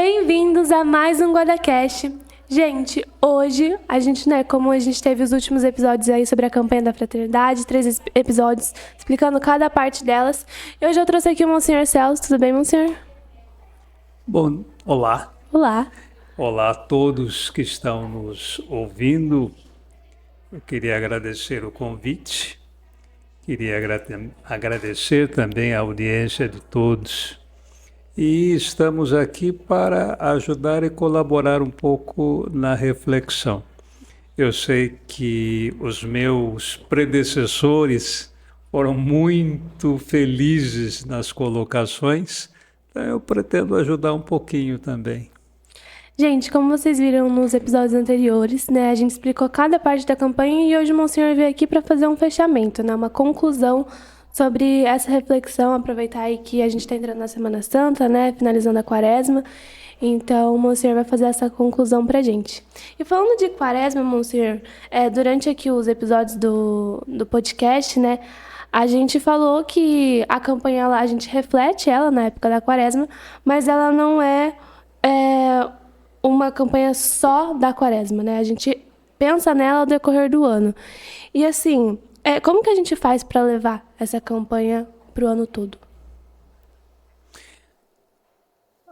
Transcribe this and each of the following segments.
Bem-vindos a mais um GuardaCast. Gente, hoje, como a gente teve os últimos episódios aí sobre a campanha da fraternidade, 3 episódios explicando cada parte delas. E hoje eu trouxe aqui o Monsenhor Celso. Tudo bem, Monsenhor? Bom, olá. Olá. Olá a todos que estão nos ouvindo. Eu queria agradecer o convite. Queria agradecer também a audiência de todos. E estamos aqui para ajudar e colaborar um pouco na reflexão. Eu sei que os meus predecessores foram muito felizes nas colocações, então eu pretendo ajudar um pouquinho também. Gente, como vocês viram nos episódios anteriores, né, a gente explicou cada parte da campanha e hoje o Monsenhor veio aqui para fazer um fechamento, né, uma conclusão sobre essa reflexão, aproveitar aí que a gente está entrando na Semana Santa, né, finalizando a Quaresma, então o Monsenhor vai fazer essa conclusão pra gente. E falando de Quaresma, Monsenhor, durante aqui os episódios do podcast, né, a gente falou que a campanha, a gente reflete ela na época da Quaresma, mas ela não é uma campanha só da Quaresma, né, a gente pensa nela ao decorrer do ano. E assim, como que a gente faz para levar essa campanha para o ano todo?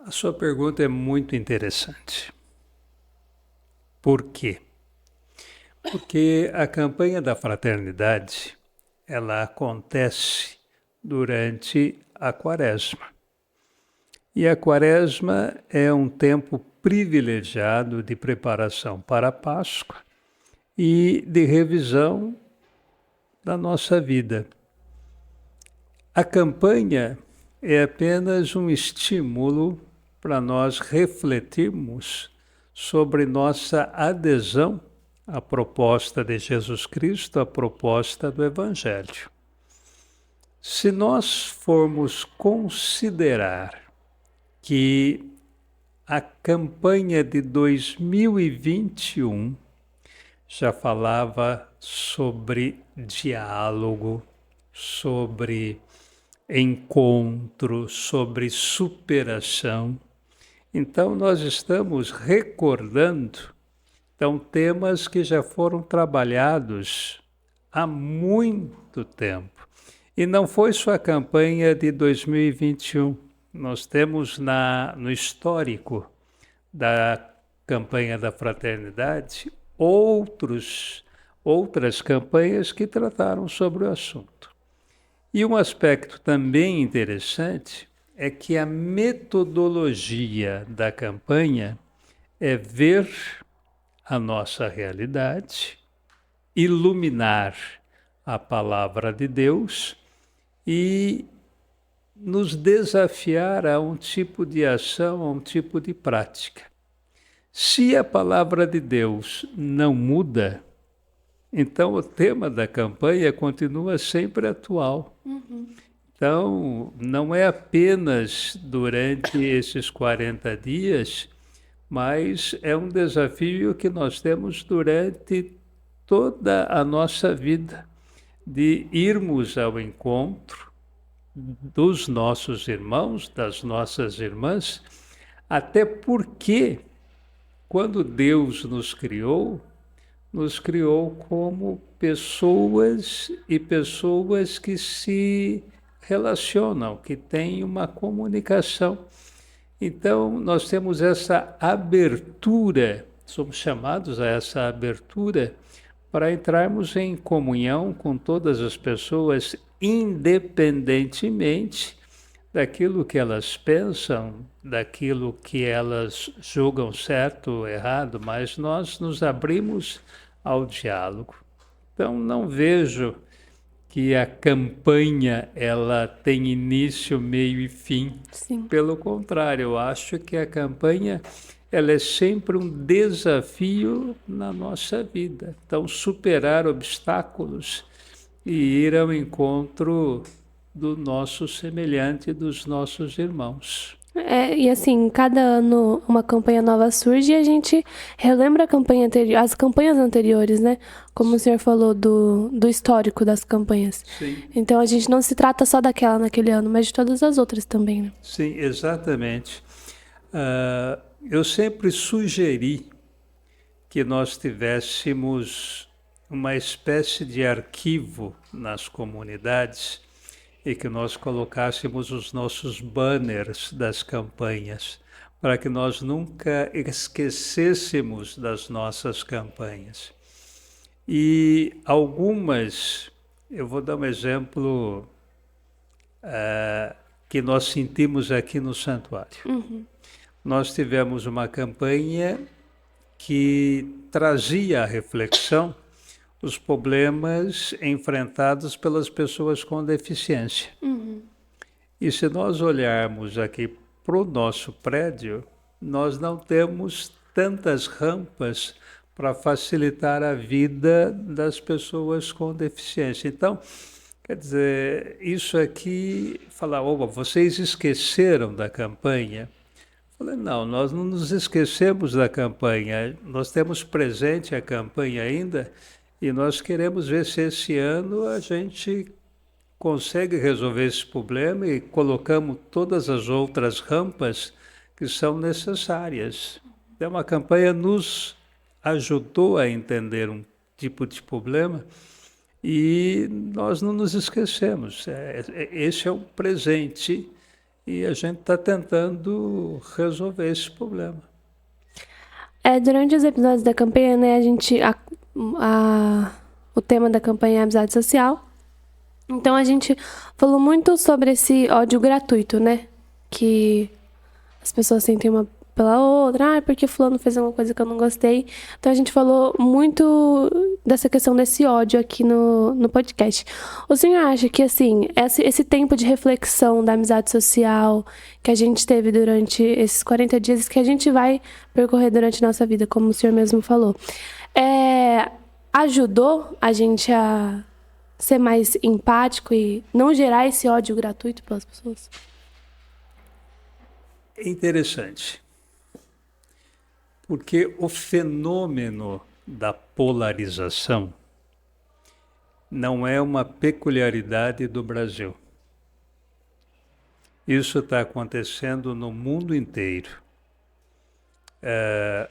A sua pergunta é muito interessante. Por quê? Porque a campanha da fraternidade, ela acontece durante a Quaresma. E a Quaresma é um tempo privilegiado de preparação para a Páscoa e de revisão da nossa vida. A campanha é apenas um estímulo para nós refletirmos sobre nossa adesão à proposta de Jesus Cristo, à proposta do Evangelho. Se nós formos considerar que a campanha de 2021 já falava sobre diálogo, sobre encontro, sobre superação. Então, nós estamos recordando temas que já foram trabalhados há muito tempo. E não foi só a campanha de 2021. Nós temos no histórico da campanha da fraternidade outras campanhas que trataram sobre o assunto. E um aspecto também interessante é que a metodologia da campanha é ver a nossa realidade, iluminar a palavra de Deus e nos desafiar a um tipo de ação, a um tipo de prática. Se a palavra de Deus não muda, então o tema da campanha continua sempre atual. Então, não é apenas durante esses 40 dias, mas é um desafio que nós temos durante toda a nossa vida, de irmos ao encontro dos nossos irmãos, das nossas irmãs, até porque quando Deus nos criou como pessoas e pessoas que se relacionam, que têm uma comunicação. Então, nós temos essa abertura, somos chamados a essa abertura para entrarmos em comunhão com todas as pessoas, independentemente daquilo que elas pensam, daquilo que elas julgam certo ou errado, mas nós nos abrimos ao diálogo. Então, não vejo que a campanha ela tem início, meio e fim. Sim. Pelo contrário, eu acho que a campanha ela é sempre um desafio na nossa vida. Então, superar obstáculos e ir ao encontro do nosso semelhante, dos nossos irmãos. E assim, cada ano uma campanha nova surge e a gente relembra as campanhas anteriores, né? Como o senhor falou do histórico das campanhas. Sim. Então a gente não se trata só daquela naquele ano, mas de todas as outras também, né? Sim, exatamente. Eu sempre sugeri que nós tivéssemos uma espécie de arquivo nas comunidades e que nós colocássemos os nossos banners das campanhas, para que nós nunca esquecêssemos das nossas campanhas. E algumas, eu vou dar um exemplo que nós sentimos aqui no santuário. Nós tivemos uma campanha que trazia à reflexão os problemas enfrentados pelas pessoas com deficiência. E se nós olharmos aqui para o nosso prédio, nós não temos tantas rampas para facilitar a vida das pessoas com deficiência. Então, quer dizer, isso aqui, falar, opa, vocês esqueceram da campanha? Eu falei, não, nós não nos esquecemos da campanha, nós temos presente a campanha ainda e nós queremos ver se esse ano a gente consegue resolver esse problema e colocamos todas as outras rampas que são necessárias. Então, a campanha nos ajudou a entender um tipo de problema e nós não nos esquecemos. Esse é o presente e a gente está tentando resolver esse problema. Durante os episódios da campanha, né, o tema da campanha é amizade social. Então a gente falou muito sobre esse ódio gratuito, né? Que as pessoas sentem uma pela outra, porque fulano fez uma coisa que eu não gostei. Então a gente falou muito dessa questão desse ódio aqui no podcast. O senhor acha que, assim, esse tempo de reflexão da amizade social que a gente teve durante esses 40 dias, que a gente vai percorrer durante a nossa vida, como o senhor mesmo falou, ajudou a gente a ser mais empático e não gerar esse ódio gratuito pelas pessoas? É interessante, porque o fenômeno da polarização não é uma peculiaridade do Brasil. Isso está acontecendo no mundo inteiro.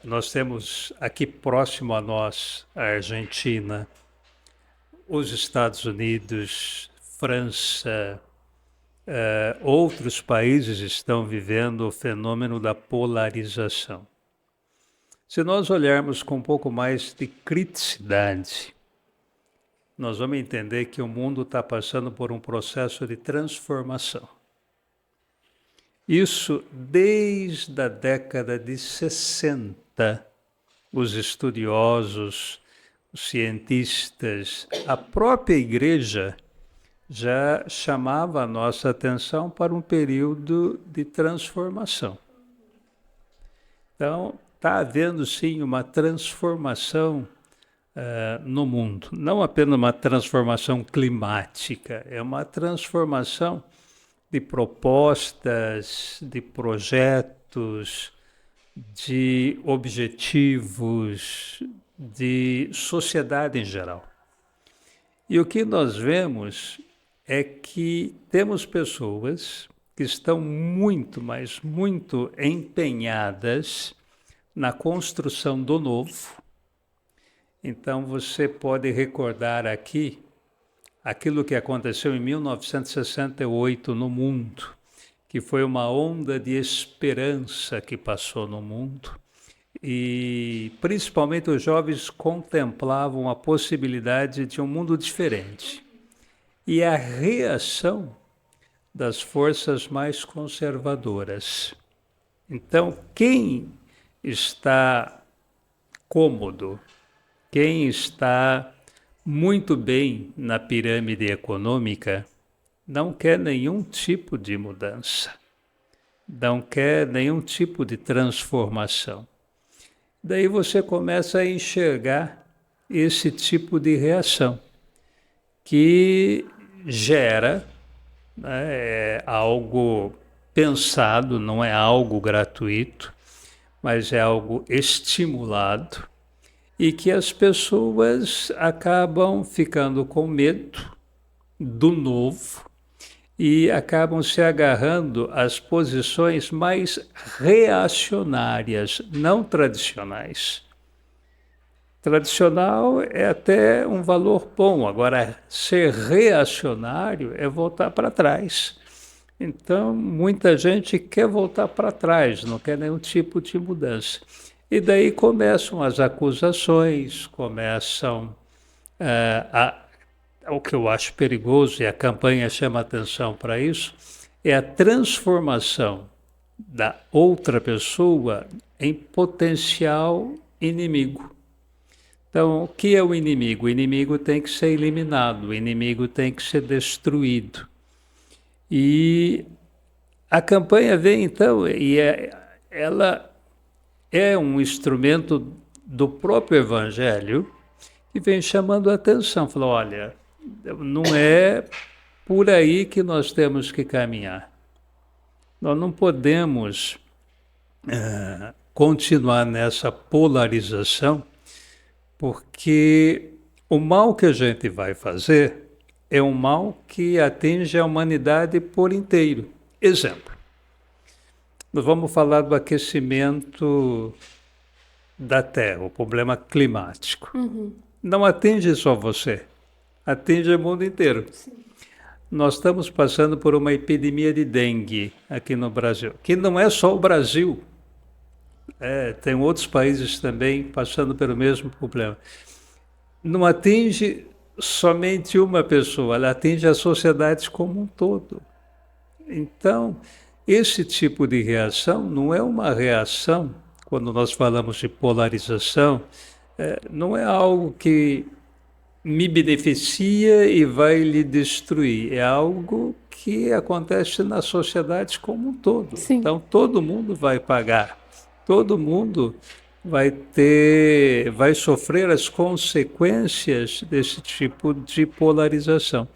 Nós temos aqui próximo a nós a Argentina, os Estados Unidos, França, outros países estão vivendo o fenômeno da polarização. Se nós olharmos com um pouco mais de criticidade, nós vamos entender que o mundo está passando por um processo de transformação. Isso desde a década de 60, os estudiosos, os cientistas, a própria igreja já chamava a nossa atenção para um período de transformação. Então, está havendo sim uma transformação no mundo. Não apenas uma transformação climática, é uma transformação de propostas, de projetos, de objetivos, de sociedade em geral. E o que nós vemos é que temos pessoas que estão muito, mas muito empenhadas na construção do novo. Então você pode recordar aqui aquilo que aconteceu em 1968 no mundo, que foi uma onda de esperança que passou no mundo. E principalmente os jovens contemplavam a possibilidade de um mundo diferente. E a reação das forças mais conservadoras. Então, quem está cômodo, quem está muito bem na pirâmide econômica, não quer nenhum tipo de mudança, não quer nenhum tipo de transformação. Daí você começa a enxergar esse tipo de reação, que gera, né, algo pensado, não é algo gratuito, mas é algo estimulado, e que as pessoas acabam ficando com medo do novo e acabam se agarrando às posições mais reacionárias, não tradicionais. Tradicional é até um valor bom, agora ser reacionário é voltar para trás. Então, muita gente quer voltar para trás, não quer nenhum tipo de mudança. E daí começam as acusações, começam o que eu acho perigoso, e a campanha chama atenção para isso, é a transformação da outra pessoa em potencial inimigo. Então, o que é o inimigo? O inimigo tem que ser eliminado, o inimigo tem que ser destruído. E a campanha vem, então, ela é um instrumento do próprio Evangelho que vem chamando a atenção. Falou, olha, não é por aí que nós temos que caminhar. Nós não podemos continuar nessa polarização, porque o mal que a gente vai fazer é um mal que atinge a humanidade por inteiro. Exemplo, nós vamos falar do aquecimento da Terra, o problema climático. Não atinge só você, atinge o mundo inteiro. Sim. Nós estamos passando por uma epidemia de dengue aqui no Brasil, que não é só o Brasil. Tem outros países também passando pelo mesmo problema. Não atinge somente uma pessoa, ela atinge a sociedade como um todo. Então, esse tipo de reação não é uma reação, quando nós falamos de polarização, não é algo que me beneficia e vai lhe destruir, é algo que acontece na sociedade como um todo. Sim. Então, todo mundo vai pagar. Todo mundo vai sofrer as consequências desse tipo de polarização.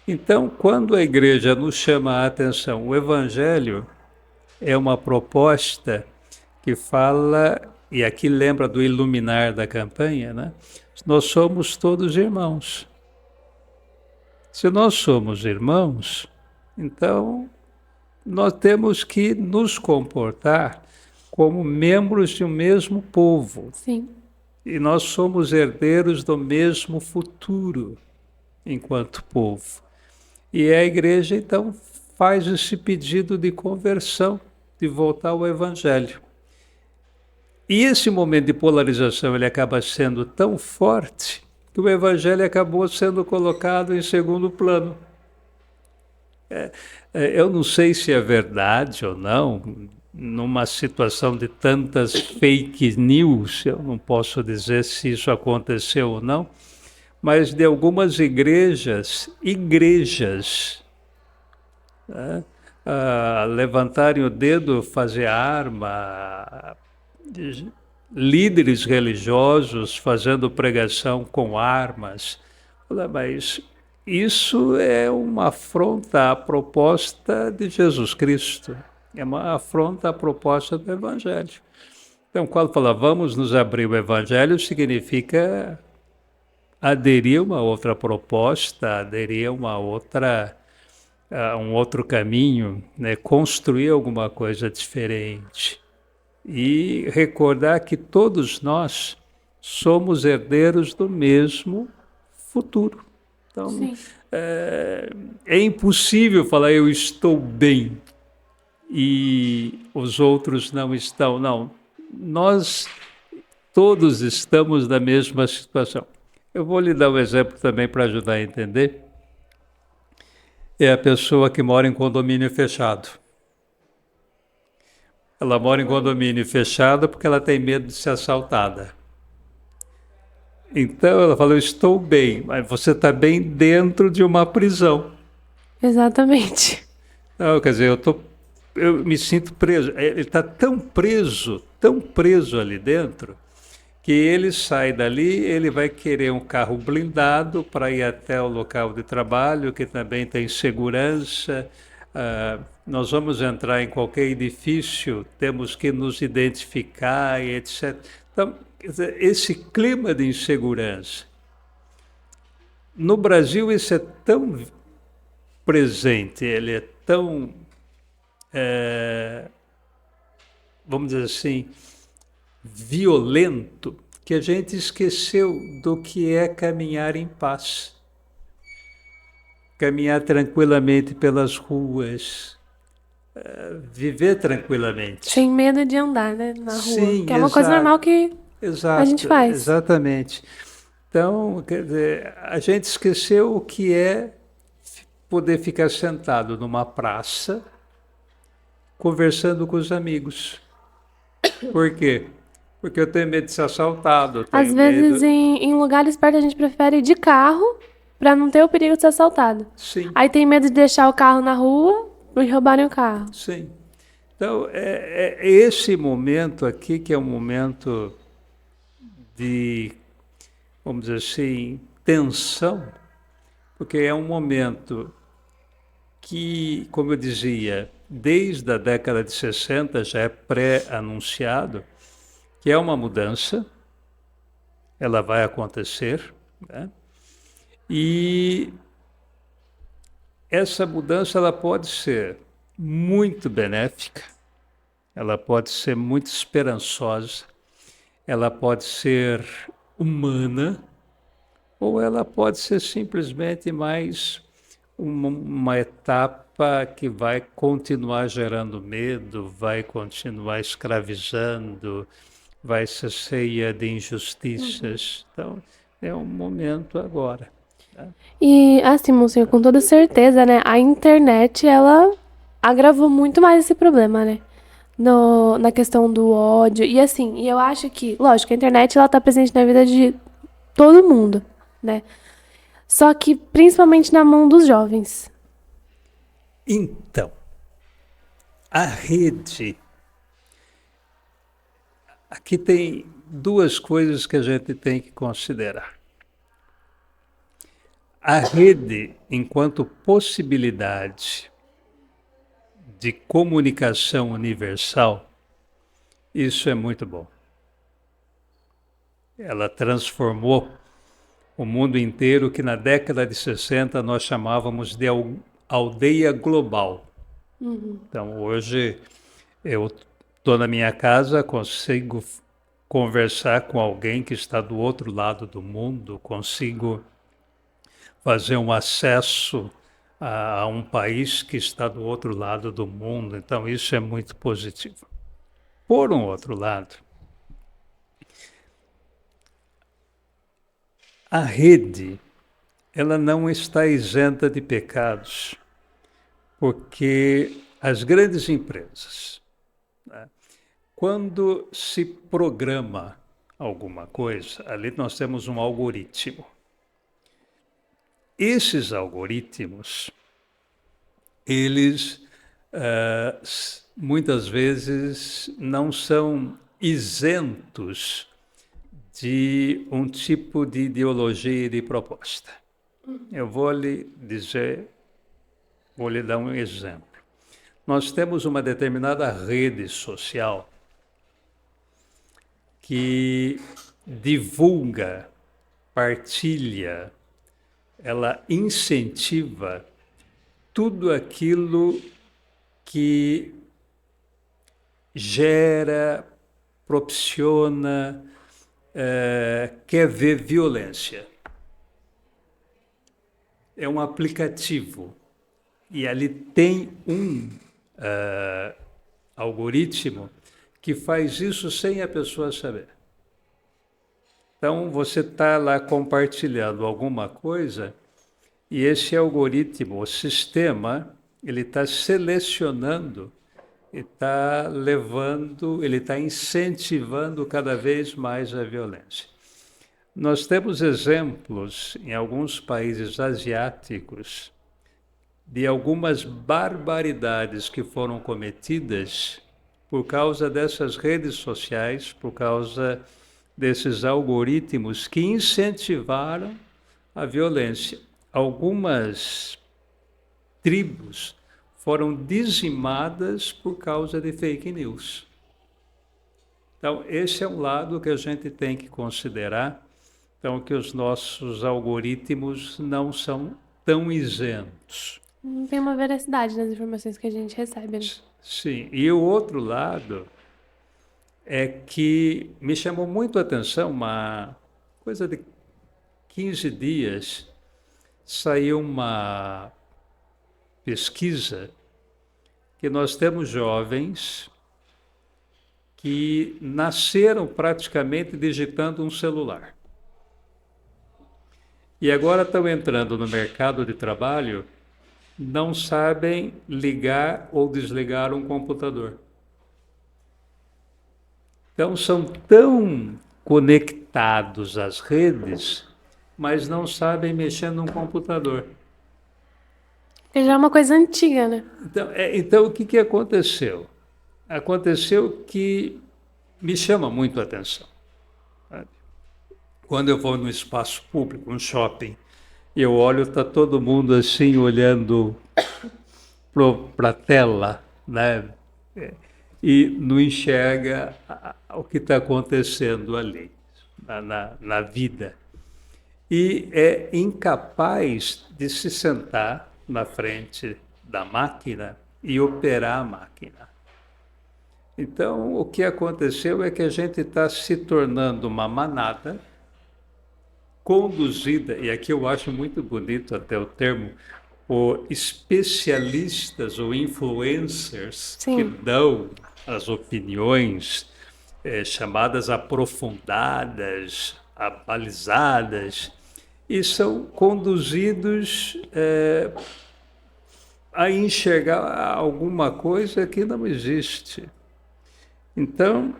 Então, quando a igreja nos chama a atenção, o Evangelho é uma proposta que fala, e aqui lembra do iluminar da campanha, né? Nós somos todos irmãos. Se nós somos irmãos, então nós temos que nos comportar como membros de um mesmo povo. Sim. E nós somos herdeiros do mesmo futuro enquanto povo. E a igreja, então, faz esse pedido de conversão, de voltar ao Evangelho. E esse momento de polarização ele acaba sendo tão forte que o Evangelho acabou sendo colocado em segundo plano. Eu não sei se é verdade ou não, numa situação de tantas fake news, eu não posso dizer se isso aconteceu ou não, mas de algumas igrejas levantarem o dedo, fazer arma, líderes religiosos fazendo pregação com armas. Mas isso é uma afronta à proposta de Jesus Cristo, é uma afronta à proposta do Evangelho. Então, quando fala vamos nos abrir o Evangelho, significa aderir a uma outra proposta, aderir a um outro caminho, né? Construir alguma coisa diferente. E recordar que todos nós somos herdeiros do mesmo futuro. Então, é impossível falar eu estou bem e os outros não estão. Não, nós todos estamos na mesma situação. Eu vou lhe dar um exemplo também para ajudar a entender. É a pessoa que mora em condomínio fechado. Ela mora em condomínio fechado porque ela tem medo de ser assaltada. Então ela falou, estou bem, mas você está bem dentro de uma prisão. Exatamente. Não, quer dizer, eu me sinto preso. Ele está tão preso ali dentro, que ele sai dali, ele vai querer um carro blindado para ir até o local de trabalho, que também tem segurança. Nós vamos entrar em qualquer edifício, temos que nos identificar e etc. Então, esse clima de insegurança. No Brasil, isso é tão presente, ele é tão, vamos dizer assim, violento, que a gente esqueceu do que é caminhar em paz. Caminhar tranquilamente pelas ruas, viver tranquilamente. Sem medo de andar, né, na rua. Sim, Que é uma coisa normal que a gente faz. exatamente. Então, quer dizer, a gente esqueceu o que é poder ficar sentado numa praça conversando com os amigos. Por quê? Porque eu tenho medo de ser assaltado, eu Às tenho vezes, medo... em lugares perto, a gente prefere ir de carro pra não ter o perigo de ser assaltado. Sim, Aí tem medo de deixar o carro na rua e roubarem o carro. sim. Então, é esse momento aqui que é um momento de, vamos dizer assim, tensão, porque é um momento que, como eu dizia, desde a década de 60 já é pré-anunciado, que é uma mudança, ela vai acontecer, né? E essa mudança ela pode ser muito benéfica, ela pode ser muito esperançosa, ela pode ser humana, ou ela pode ser simplesmente mais uma etapa que vai continuar gerando medo, vai continuar escravizando, vai ser cheia de injustiças. Então, é um momento agora. E, assim, Monsenhor, com toda certeza, né? A internet, ela agravou muito mais esse problema, né? Na questão do ódio. E, assim, eu acho que, lógico, a internet, ela tá presente na vida de todo mundo, né? Só que, principalmente na mão dos jovens. Então, a rede. Aqui tem duas coisas que a gente tem que considerar. A rede, enquanto possibilidade de comunicação universal, isso é muito bom. Ela transformou o mundo inteiro, que na década de 60 nós chamávamos de aldeia global. Então, hoje, eu estou na minha casa, consigo conversar com alguém que está do outro lado do mundo, consigo fazer um acesso a um país que está do outro lado do mundo. Então, isso é muito positivo. Por um outro lado, a rede, ela não está isenta de pecados, porque as grandes empresas, né, quando se programa alguma coisa, ali nós temos um algoritmo. Esses algoritmos, eles muitas vezes não são isentos de um tipo de ideologia e de proposta. Eu vou lhe dar um exemplo. Nós temos uma determinada rede social que divulga, partilha, ela incentiva tudo aquilo que gera, propiciona, quer ver violência. É um aplicativo e ali tem um algoritmo que faz isso sem a pessoa saber. Então, você está lá compartilhando alguma coisa e esse algoritmo, o sistema, ele está selecionando, está levando, ele está incentivando cada vez mais a violência. Nós temos exemplos em alguns países asiáticos de algumas barbaridades que foram cometidas por causa dessas redes sociais, por causa desses algoritmos que incentivaram a violência. Algumas tribos foram dizimadas por causa de fake news. Então, esse é um lado que a gente tem que considerar, então, que os nossos algoritmos não são tão isentos. Não tem uma veracidade nas informações que a gente recebe, né? Sim, e o outro lado é que me chamou muito a atenção, uma coisa de 15 dias, saiu uma pesquisa que nós temos jovens que nasceram praticamente digitando um celular. E agora estão entrando no mercado de trabalho, não sabem ligar ou desligar um computador. Então são tão conectados às redes, mas não sabem mexer num computador. Porque já é uma coisa antiga, né? Então o que aconteceu? Aconteceu que me chama muito a atenção. Sabe? Quando eu vou no espaço público, um shopping, eu olho, está todo mundo assim olhando para a tela, né? E não enxerga o que está acontecendo ali, na vida. E é incapaz de se sentar na frente da máquina e operar a máquina. Então, o que aconteceu é que a gente está se tornando uma manada conduzida, e aqui eu acho muito bonito até o termo, por especialistas ou influencers que Sim. dão as opiniões chamadas aprofundadas, abalizadas, e são conduzidos a enxergar alguma coisa que não existe. Então,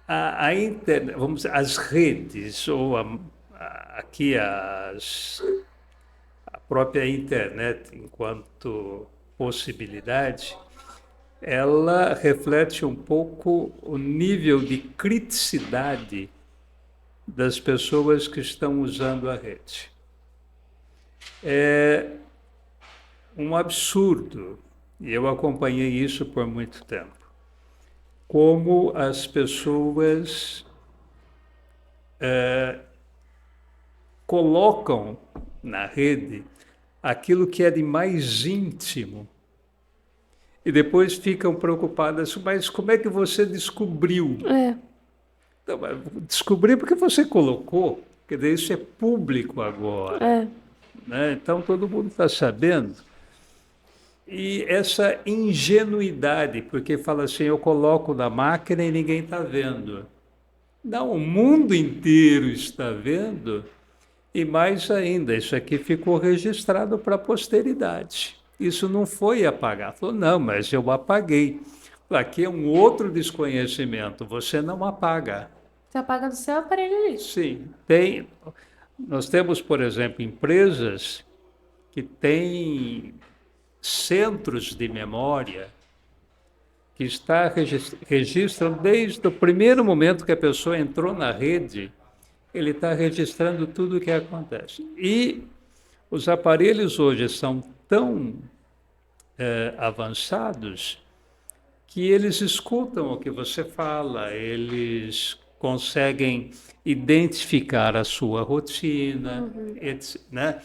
a internet, vamos dizer, as redes, ou aqui a própria internet enquanto possibilidade, ela reflete um pouco o nível de criticidade das pessoas que estão usando a rede. É um absurdo, e eu acompanhei isso por muito tempo, como as pessoas colocam na rede aquilo que é de mais íntimo e depois ficam preocupadas, mas como é que você descobriu? É. Então, descobri porque você colocou, quer dizer, isso é público agora, É. né? Então todo mundo está sabendo. E essa ingenuidade, porque fala assim, eu coloco na máquina e ninguém está vendo. Não, o mundo inteiro está vendo. E mais ainda, isso aqui ficou registrado para a posteridade. Isso não foi apagado. Falou, não, mas eu apaguei. Aqui é um outro desconhecimento, você não apaga. Você apaga do seu aparelho ali. Sim, tem. Nós temos, por exemplo, empresas que têm centros de memória que registram desde o primeiro momento que a pessoa entrou na rede, ele está registrando tudo o que acontece. E os aparelhos hoje são tão avançados que eles escutam o que você fala, eles conseguem identificar a sua rotina, né?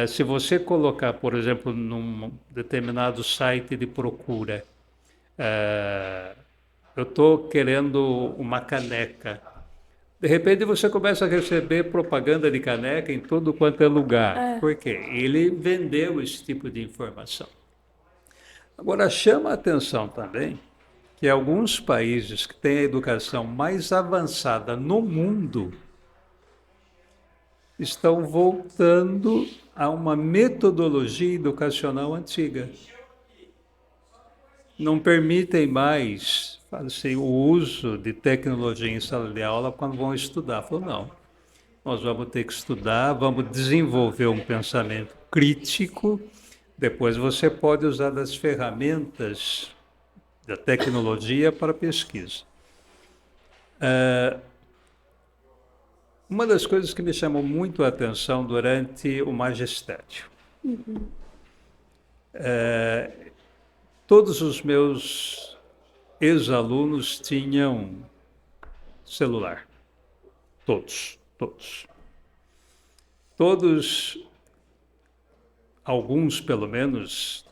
Se você colocar, por exemplo, num determinado site de procura, eu estou querendo uma caneca. De repente você começa a receber propaganda de caneca em todo quanto é lugar. É. Por quê? Ele vendeu esse tipo de informação. Agora, chama a atenção também que alguns países que têm a educação mais avançada no mundo estão voltando a uma metodologia educacional antiga. Não permitem mais assim, o uso de tecnologia em sala de aula quando vão estudar. Falou, não, nós vamos ter que estudar, vamos desenvolver um pensamento crítico, depois você pode usar das ferramentas da tecnologia para pesquisa. Uma das coisas que me chamou muito a atenção durante o magistério, todos os meus ex-alunos tinham celular. Todos. Todos alguns pelo menos,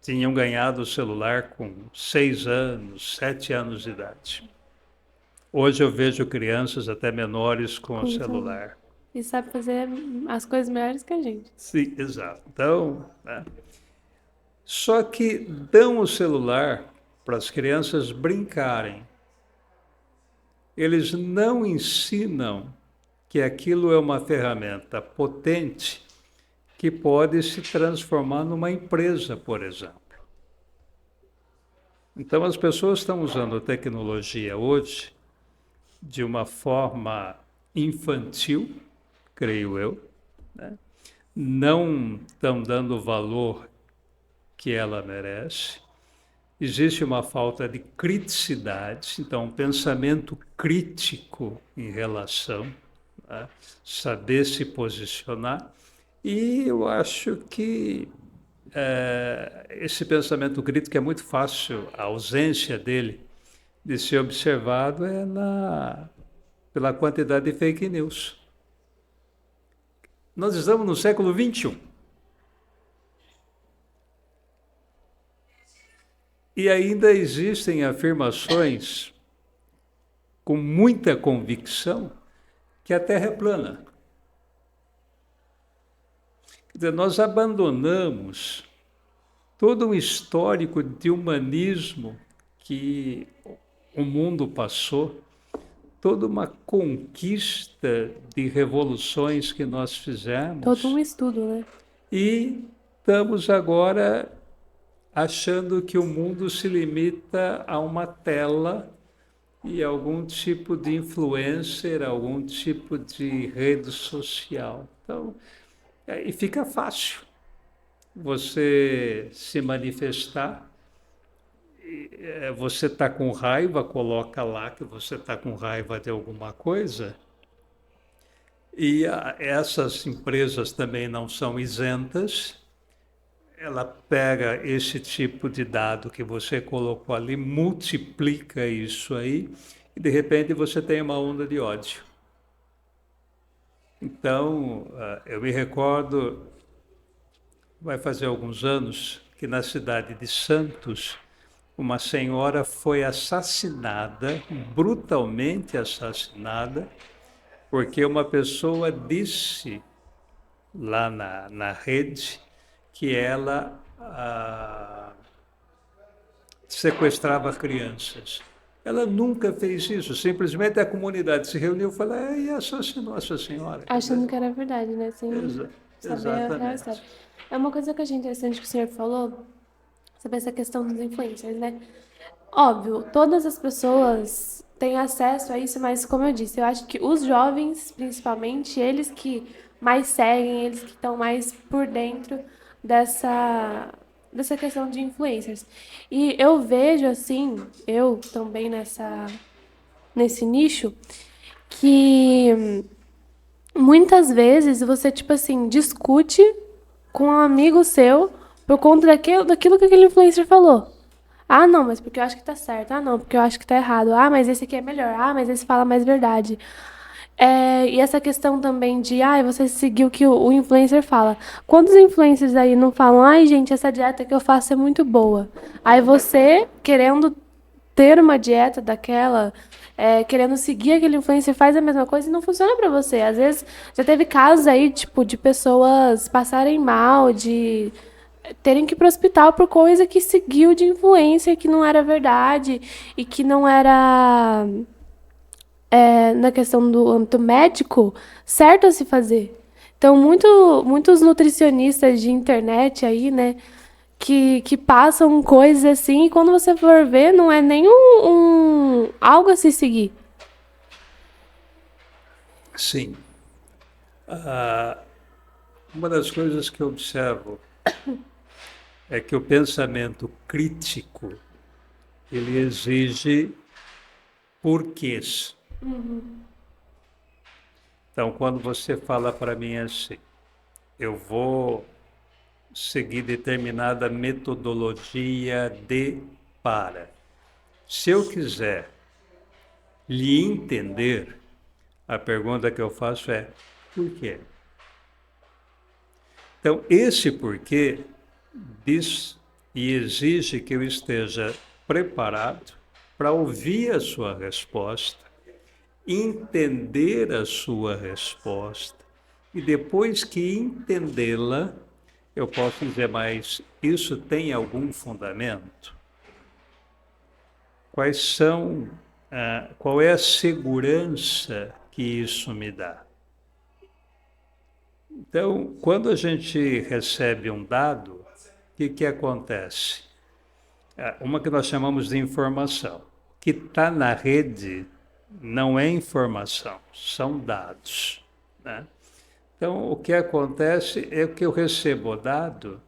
tinham ganhado o celular com 6 anos, 7 anos de idade. Hoje eu vejo crianças até menores com o celular. E sabe fazer as coisas melhores que a gente. Sim, exato. Então, né? Só que dão o celular para as crianças brincarem. Eles não ensinam que aquilo é uma ferramenta potente que pode se transformar numa empresa, por exemplo. Então, as pessoas estão usando a tecnologia hoje de uma forma infantil, creio eu, né? Não estão dando o valor que ela merece. Existe uma falta de criticidade, então, um pensamento crítico em relação a saber se posicionar. E eu acho que esse pensamento crítico é muito fácil, a ausência dele de ser observado pela quantidade de fake news. Nós estamos no século XXI. E ainda existem afirmações com muita convicção que a Terra é plana. Quer dizer, nós abandonamos todo um histórico de humanismo que o mundo passou, toda uma conquista de revoluções que nós fizemos. Todo um estudo, né? E estamos agora achando que o mundo se limita a uma tela e algum tipo de influencer, algum tipo de rede social. Então, e fica fácil você se manifestar. Você está com raiva, coloca lá que você está com raiva de alguma coisa. E essas empresas também não são isentas. Ela pega esse tipo de dado que você colocou ali, multiplica isso aí, e de repente você tem uma onda de ódio. Então, eu me recordo, vai fazer alguns anos, que na cidade de Santos, uma senhora foi assassinada, brutalmente assassinada, porque uma pessoa disse lá na rede que ela sequestrava crianças. Ela nunca fez isso, simplesmente a comunidade se reuniu e falou, e assassinou essa senhora. Achando que era verdade, né? Sem saber a real história. É uma coisa que eu achei interessante que o senhor falou, sobre essa questão dos influencers, né? Óbvio, todas as pessoas têm acesso a isso, mas como eu disse, eu acho que os jovens, principalmente, eles que mais seguem, eles que estão mais por dentro dessa questão de influencers. E eu vejo, assim, eu também nesse nicho, que muitas vezes você, tipo assim, discute com um amigo seu por conta daquilo que aquele influencer falou. Ah, não, mas porque eu acho que tá certo. Ah, não, porque eu acho que tá errado. Ah, mas esse aqui é melhor. Ah, mas esse fala mais verdade. E essa questão também de, você seguiu o que o influencer fala. Quantos influencers aí não falam, ai, gente, essa dieta que eu faço é muito boa. Aí você, querendo ter uma dieta daquela, querendo seguir aquele influencer, faz a mesma coisa e não funciona pra você. Às vezes, já teve casos aí, tipo, de pessoas passarem mal, de terem que ir pro hospital por coisa que seguiu de influência, que não era verdade e que não era, na questão do âmbito médico, certo a se fazer. Então, muitos nutricionistas de internet aí, né, que passam coisas assim, e quando você for ver, não é nem algo a se seguir. Sim. Uma das coisas que eu observo é que o pensamento crítico, ele exige porquês. Então, quando você fala para mim assim, eu vou seguir determinada metodologia para. Se eu quiser lhe entender, a pergunta que eu faço é, por quê? Então, esse porquê diz e exige que eu esteja preparado para ouvir a sua resposta, entender a sua resposta, e depois que entendê-la, eu posso dizer, mas isso tem algum fundamento? Qual é a segurança que isso me dá? Então, quando a gente recebe um dado, o que acontece? Uma que nós chamamos de informação. O que está na rede não é informação, são dados, né? Então, o que acontece é que eu recebo o dado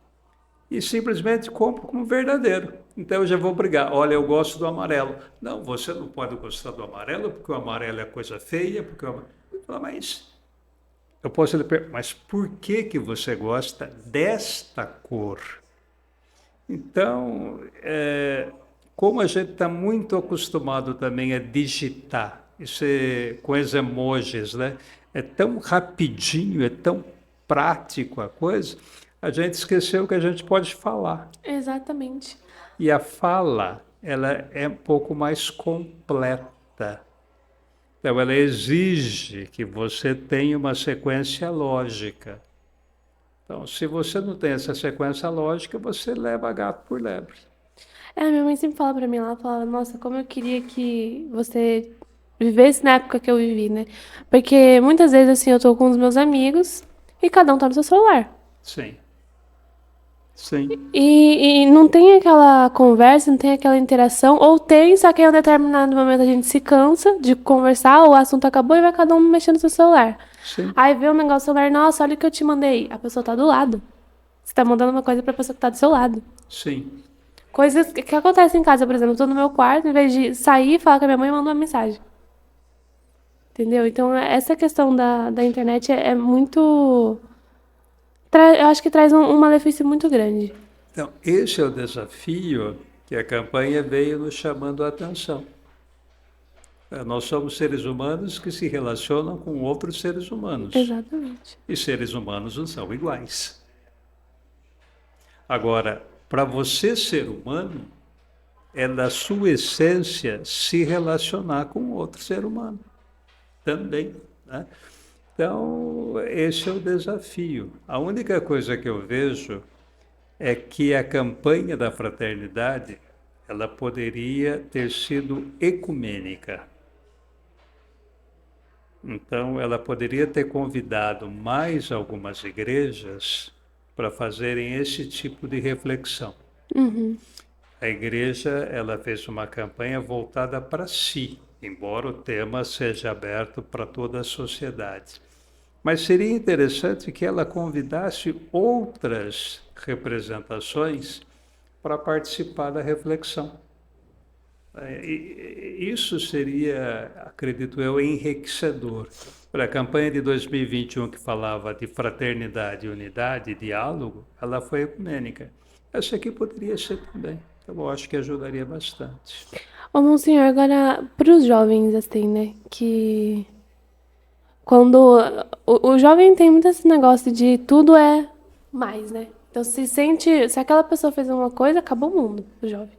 e simplesmente compro como verdadeiro. Então, eu já vou brigar. Olha, eu gosto do amarelo. Não, você não pode gostar do amarelo porque o amarelo é coisa feia, porque eu falo, mas eu posso lhe perguntar, mas por que você gosta desta cor? Então, como a gente está muito acostumado também a digitar, com os emojis, né? É tão rapidinho, é tão prático a coisa, a gente esqueceu que a gente pode falar. Exatamente. E a fala, ela é um pouco mais completa. Então, ela exige que você tenha uma sequência lógica. Então, se você não tem essa sequência lógica, você leva gato por lebre. Minha mãe sempre fala pra mim, ela fala, nossa, como eu queria que você vivesse na época que eu vivi, né? Porque muitas vezes, assim, eu tô com os meus amigos e cada um tá no seu celular. Sim. Sim. E não tem aquela conversa, não tem aquela interação, ou tem, só que em um determinado momento a gente se cansa de conversar, o assunto acabou e vai cada um mexendo no seu celular. Sim. Aí vê um negócio no celular, nossa, olha o que eu te mandei. A pessoa tá do lado. Você tá mandando uma coisa pra pessoa que tá do seu lado. Sim. Coisas que acontecem em casa, por exemplo, eu tô no meu quarto, em vez de sair e falar com a minha mãe, eu mando uma mensagem. Entendeu? Então, essa questão da internet é muito... Eu acho que traz um malefício muito grande. Então, esse é o desafio que a campanha veio nos chamando a atenção. Nós somos seres humanos que se relacionam com outros seres humanos. Exatamente. E seres humanos não são iguais. Agora, para você ser humano, é da sua essência se relacionar com outro ser humano também, né? Então, esse é o desafio. A única coisa que eu vejo é que a campanha da fraternidade, ela poderia ter sido ecumênica. Então, ela poderia ter convidado mais algumas igrejas para fazerem esse tipo de reflexão. Uhum. A igreja, ela fez uma campanha voltada para si, embora o tema seja aberto para toda a sociedade. Mas seria interessante que ela convidasse outras representações para participar da reflexão. Isso seria, acredito eu, enriquecedor. Para a campanha de 2021, que falava de fraternidade, unidade, diálogo, ela foi ecumênica. Essa aqui poderia ser também. Então, eu acho que ajudaria bastante. Ô, Monsenhor, agora, para os jovens, assim, né, que... Quando o jovem tem muito esse negócio de tudo é mais, né? Então, se aquela pessoa fez uma coisa, acabou o mundo, o jovem.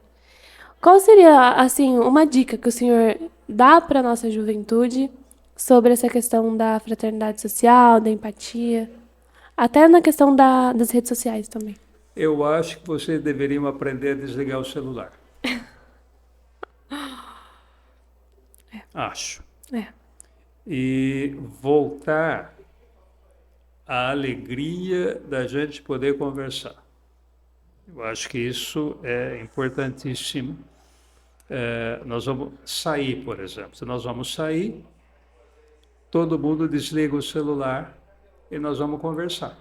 Qual seria, assim, uma dica que o senhor dá para a nossa juventude sobre essa questão da fraternidade social, da empatia, até na questão das redes sociais também? Eu acho que vocês deveriam aprender a desligar o celular. Acho. E voltar à alegria da gente poder conversar. Eu acho que isso é importantíssimo. Nós vamos sair, por exemplo. Se nós vamos sair, todo mundo desliga o celular e nós vamos conversar.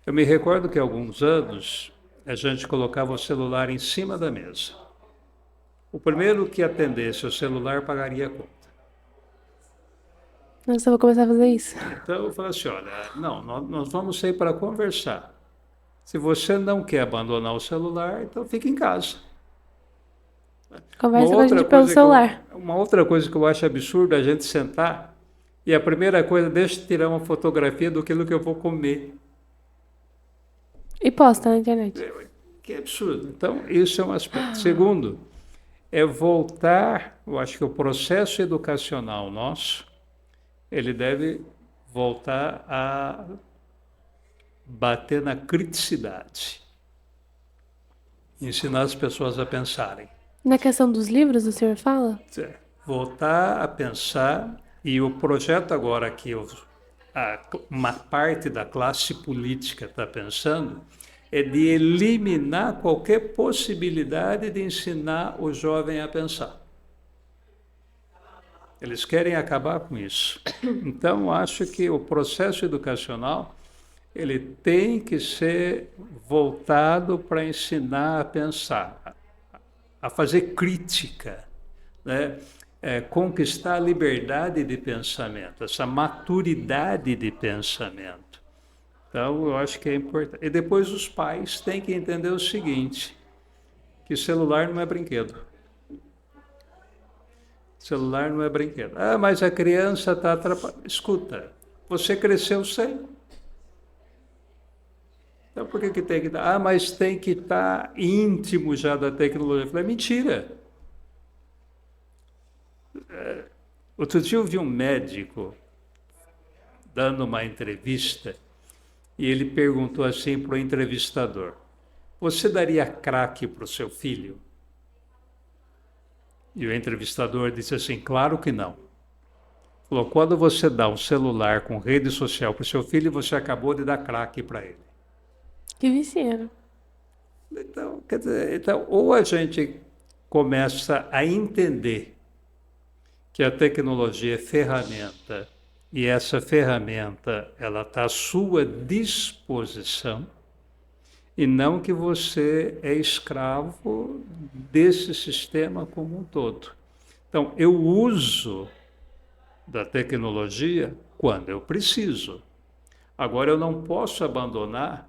Eu me recordo que há alguns anos a gente colocava o celular em cima da mesa. O primeiro que atendesse o celular pagaria a conta. Nossa, eu vou começar a fazer isso. Então eu falei assim, olha, não, nós vamos sair para conversar. Se você não quer abandonar o celular, então fique em casa. Conversa com a gente pelo celular. Uma outra coisa que eu acho absurdo é a gente sentar e a primeira coisa, deixa eu tirar uma fotografia do que eu vou comer. E posta na internet. Que absurdo. Então, isso é um aspecto. Segundo, é voltar, eu acho que o processo educacional nosso, ele deve voltar a bater na criticidade, ensinar as pessoas a pensarem. Na questão dos livros, o senhor fala? Voltar a pensar, e o projeto agora que uma parte da classe política está pensando, é de eliminar qualquer possibilidade de ensinar o jovem a pensar. Eles querem acabar com isso. Então, acho que o processo educacional ele tem que ser voltado para ensinar a pensar, a fazer crítica, né? Conquistar a liberdade de pensamento, essa maturidade de pensamento. Então, eu acho que é importante. E depois os pais têm que entender o seguinte, que celular não é brinquedo. Celular não é brinquedo. Ah, mas a criança está atrapalhada. Escuta, você cresceu sem. Então, por que tem que estar? Ah, mas tem que estar íntimo já da tecnologia. Eu falei, mentira. Outro dia eu vi um médico dando uma entrevista e ele perguntou assim para o entrevistador, você daria crack para o seu filho? E o entrevistador disse assim, claro que não. Falou, quando você dá um celular com rede social para o seu filho, você acabou de dar crack para ele. Que viciado. Então, quer dizer, ou a gente começa a entender que a tecnologia é ferramenta e essa ferramenta ela está à sua disposição e não que você é escravo desse sistema como um todo. Então, eu uso da tecnologia quando eu preciso. Agora, eu não posso abandonar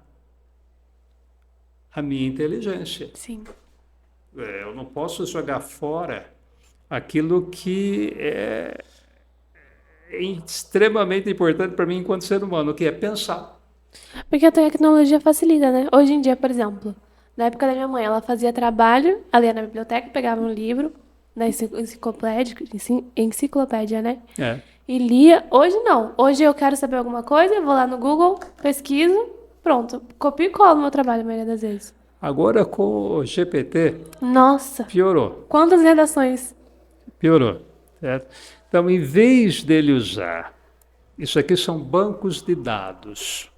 a minha inteligência. Sim. Eu não posso jogar fora aquilo que é extremamente importante para mim enquanto ser humano, que é pensar. Porque a tecnologia facilita, né? Hoje em dia, por exemplo, na época da minha mãe, ela fazia trabalho, ela ia na biblioteca, pegava um livro, na enciclopédia, né? É. E lia. Hoje não. Hoje eu quero saber alguma coisa, eu vou lá no Google, pesquiso, pronto. Copio e colo meu trabalho, a maioria das vezes. Agora com o GPT, Nossa! piorou. Quantas redações? Piorou. Certo? Então, em vez dele usar, isso aqui são bancos de dados.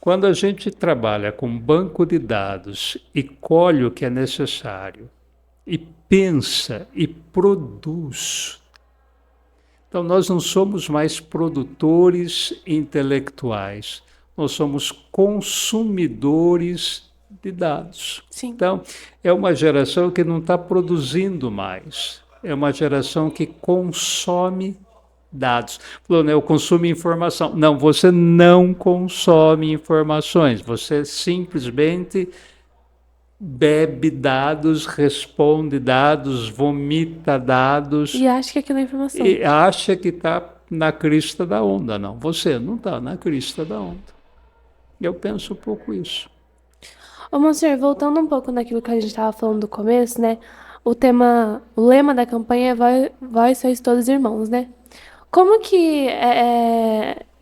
Quando a gente trabalha com banco de dados e colhe o que é necessário, e pensa e produz, então nós não somos mais produtores intelectuais, nós somos consumidores de dados. Sim. Então, é uma geração que não está produzindo mais, é uma geração que consome dados. Falou, né, eu consumo informação. Não, você não consome informações, você simplesmente bebe dados, responde dados, vomita dados. E acha que aquilo é informação. E acha que está na crista da onda. Não, você não está na crista da onda. Eu penso um pouco isso. Ô, Monsenhor, voltando um pouco naquilo que a gente estava falando do começo, né? O lema da campanha é Vós sois todos irmãos, né? Como que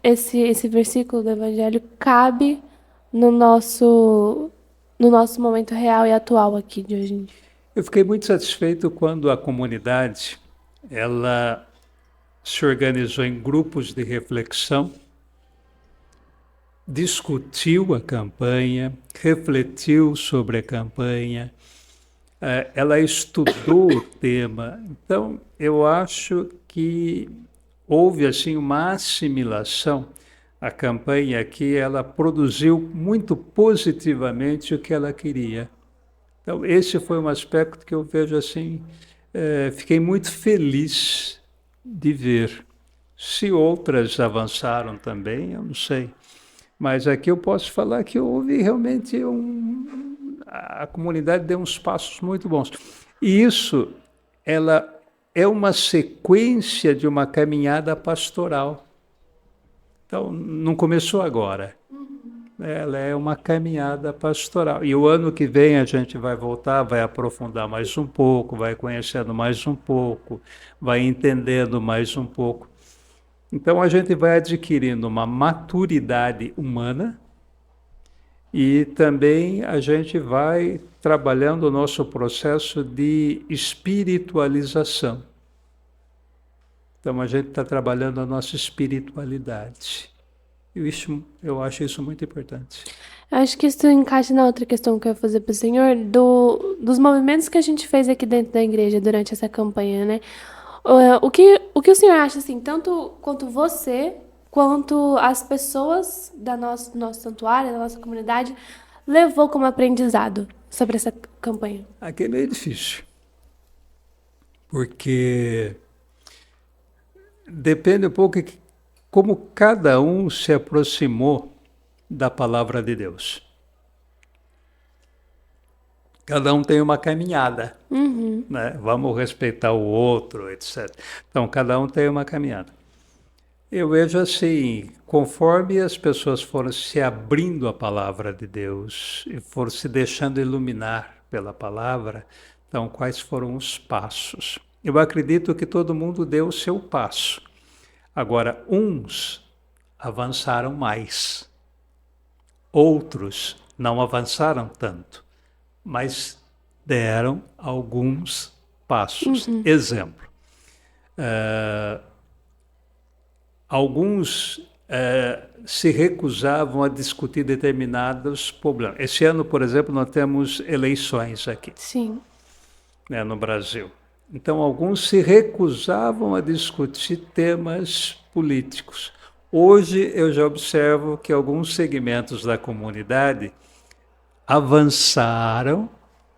esse versículo do Evangelho cabe no nosso momento real e atual aqui de hoje em dia? Eu fiquei muito satisfeito quando a comunidade ela se organizou em grupos de reflexão, discutiu a campanha, refletiu sobre a campanha, ela estudou o tema. Então, eu acho que houve assim uma assimilação. A campanha aqui, ela produziu muito positivamente o que ela queria. Então, esse foi um aspecto que eu vejo assim, fiquei muito feliz de ver. Se outras avançaram também, eu não sei. Mas aqui eu posso falar que houve realmente a comunidade deu uns passos muito bons. E isso, ela é uma sequência de uma caminhada pastoral. Então, não começou agora. ela é uma caminhada pastoral. E o ano que vem a gente vai voltar, vai aprofundar mais um pouco, vai conhecendo mais um pouco, vai entendendo mais um pouco. Então a gente vai adquirindo uma maturidade humana e também a gente vai trabalhando o nosso processo de espiritualização. Então a gente está trabalhando a nossa espiritualidade. Eu acho isso muito importante. Acho que isso encaixa na outra questão que eu ia fazer para o senhor, dos movimentos que a gente fez aqui dentro da igreja durante essa campanha, né? O que o senhor acha, assim, tanto quanto você, quanto as pessoas do nosso santuário, da nossa comunidade, levou como aprendizado sobre essa campanha? Aqui é meio difícil, porque depende um pouco de como cada um se aproximou da palavra de Deus. Cada um tem uma caminhada, né? Vamos respeitar o outro, etc. Então, cada um tem uma caminhada. Eu vejo assim, conforme as pessoas foram se abrindo à palavra de Deus e foram se deixando iluminar pela palavra, então, quais foram os passos? Eu acredito que todo mundo deu o seu passo. Agora, uns avançaram mais, outros não avançaram tanto, mas deram alguns passos. Exemplo, alguns se recusavam a discutir determinados problemas. Esse ano, por exemplo, nós temos eleições aqui, Sim. né, no Brasil. Então, alguns se recusavam a discutir temas políticos. Hoje, eu já observo que alguns segmentos da comunidade avançaram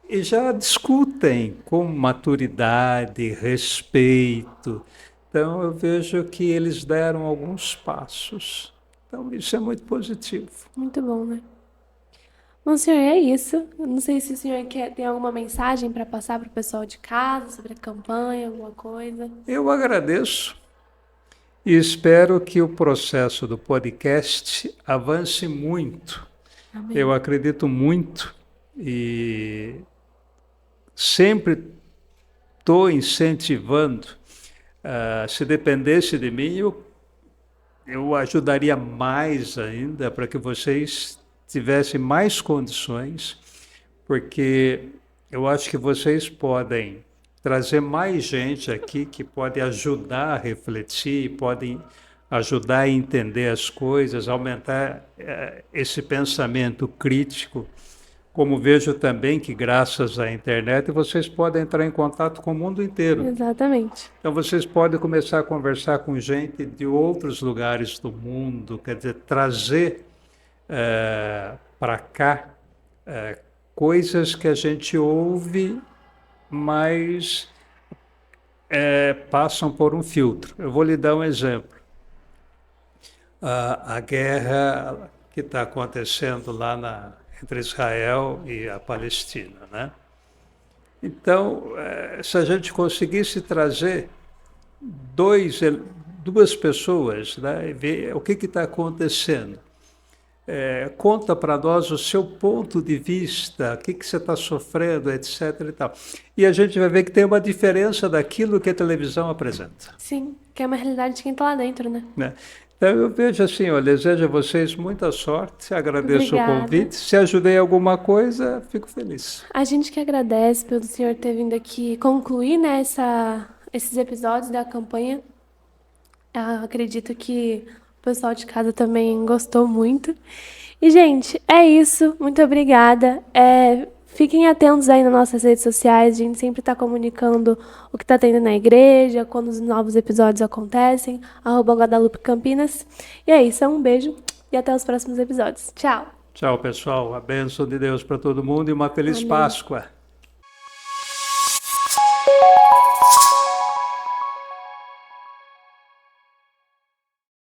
e já discutem com maturidade, respeito. Então, eu vejo que eles deram alguns passos. Então, isso é muito positivo. Muito bom, né? Bom, senhor, é isso. Eu não sei se o senhor tem alguma mensagem para passar para o pessoal de casa, sobre a campanha, alguma coisa. Eu agradeço e espero que o processo do podcast avance muito. Amém. Eu acredito muito e sempre estou incentivando. Se dependesse de mim, eu ajudaria mais ainda para que vocês tivessem mais condições, porque eu acho que vocês podem trazer mais gente aqui que pode ajudar a refletir, podem ajudar a entender as coisas, aumentar esse pensamento crítico. Como vejo também que, graças à internet, vocês podem entrar em contato com o mundo inteiro. Exatamente. Então, vocês podem começar a conversar com gente de outros lugares do mundo, quer dizer, trazer para cá coisas que a gente ouve, mas passam por um filtro. Eu vou lhe dar um exemplo. A guerra que está acontecendo lá entre Israel e a Palestina, né? Então, se a gente conseguisse trazer duas pessoas, né, e ver o que está acontecendo, conta para nós o seu ponto de vista, o que você está sofrendo, etc. e tal. E a gente vai ver que tem uma diferença daquilo que a televisão apresenta. Sim, que é uma realidade de quem está lá dentro, né? Então, eu vejo assim, eu desejo a vocês muita sorte, agradeço Obrigada. o convite. Se ajudei em alguma coisa, fico feliz. A gente que agradece pelo senhor ter vindo aqui concluir, né, esses episódios da campanha. Eu acredito que o pessoal de casa também gostou muito. E, gente, é isso. Muito obrigada. Fiquem atentos aí nas nossas redes sociais. A gente sempre está comunicando o que está tendo na igreja, quando os novos episódios acontecem. @Guadalupe Campinas. E é isso. Um beijo e até os próximos episódios. Tchau. Tchau, pessoal. A bênção de Deus para todo mundo e uma feliz Amém. Páscoa.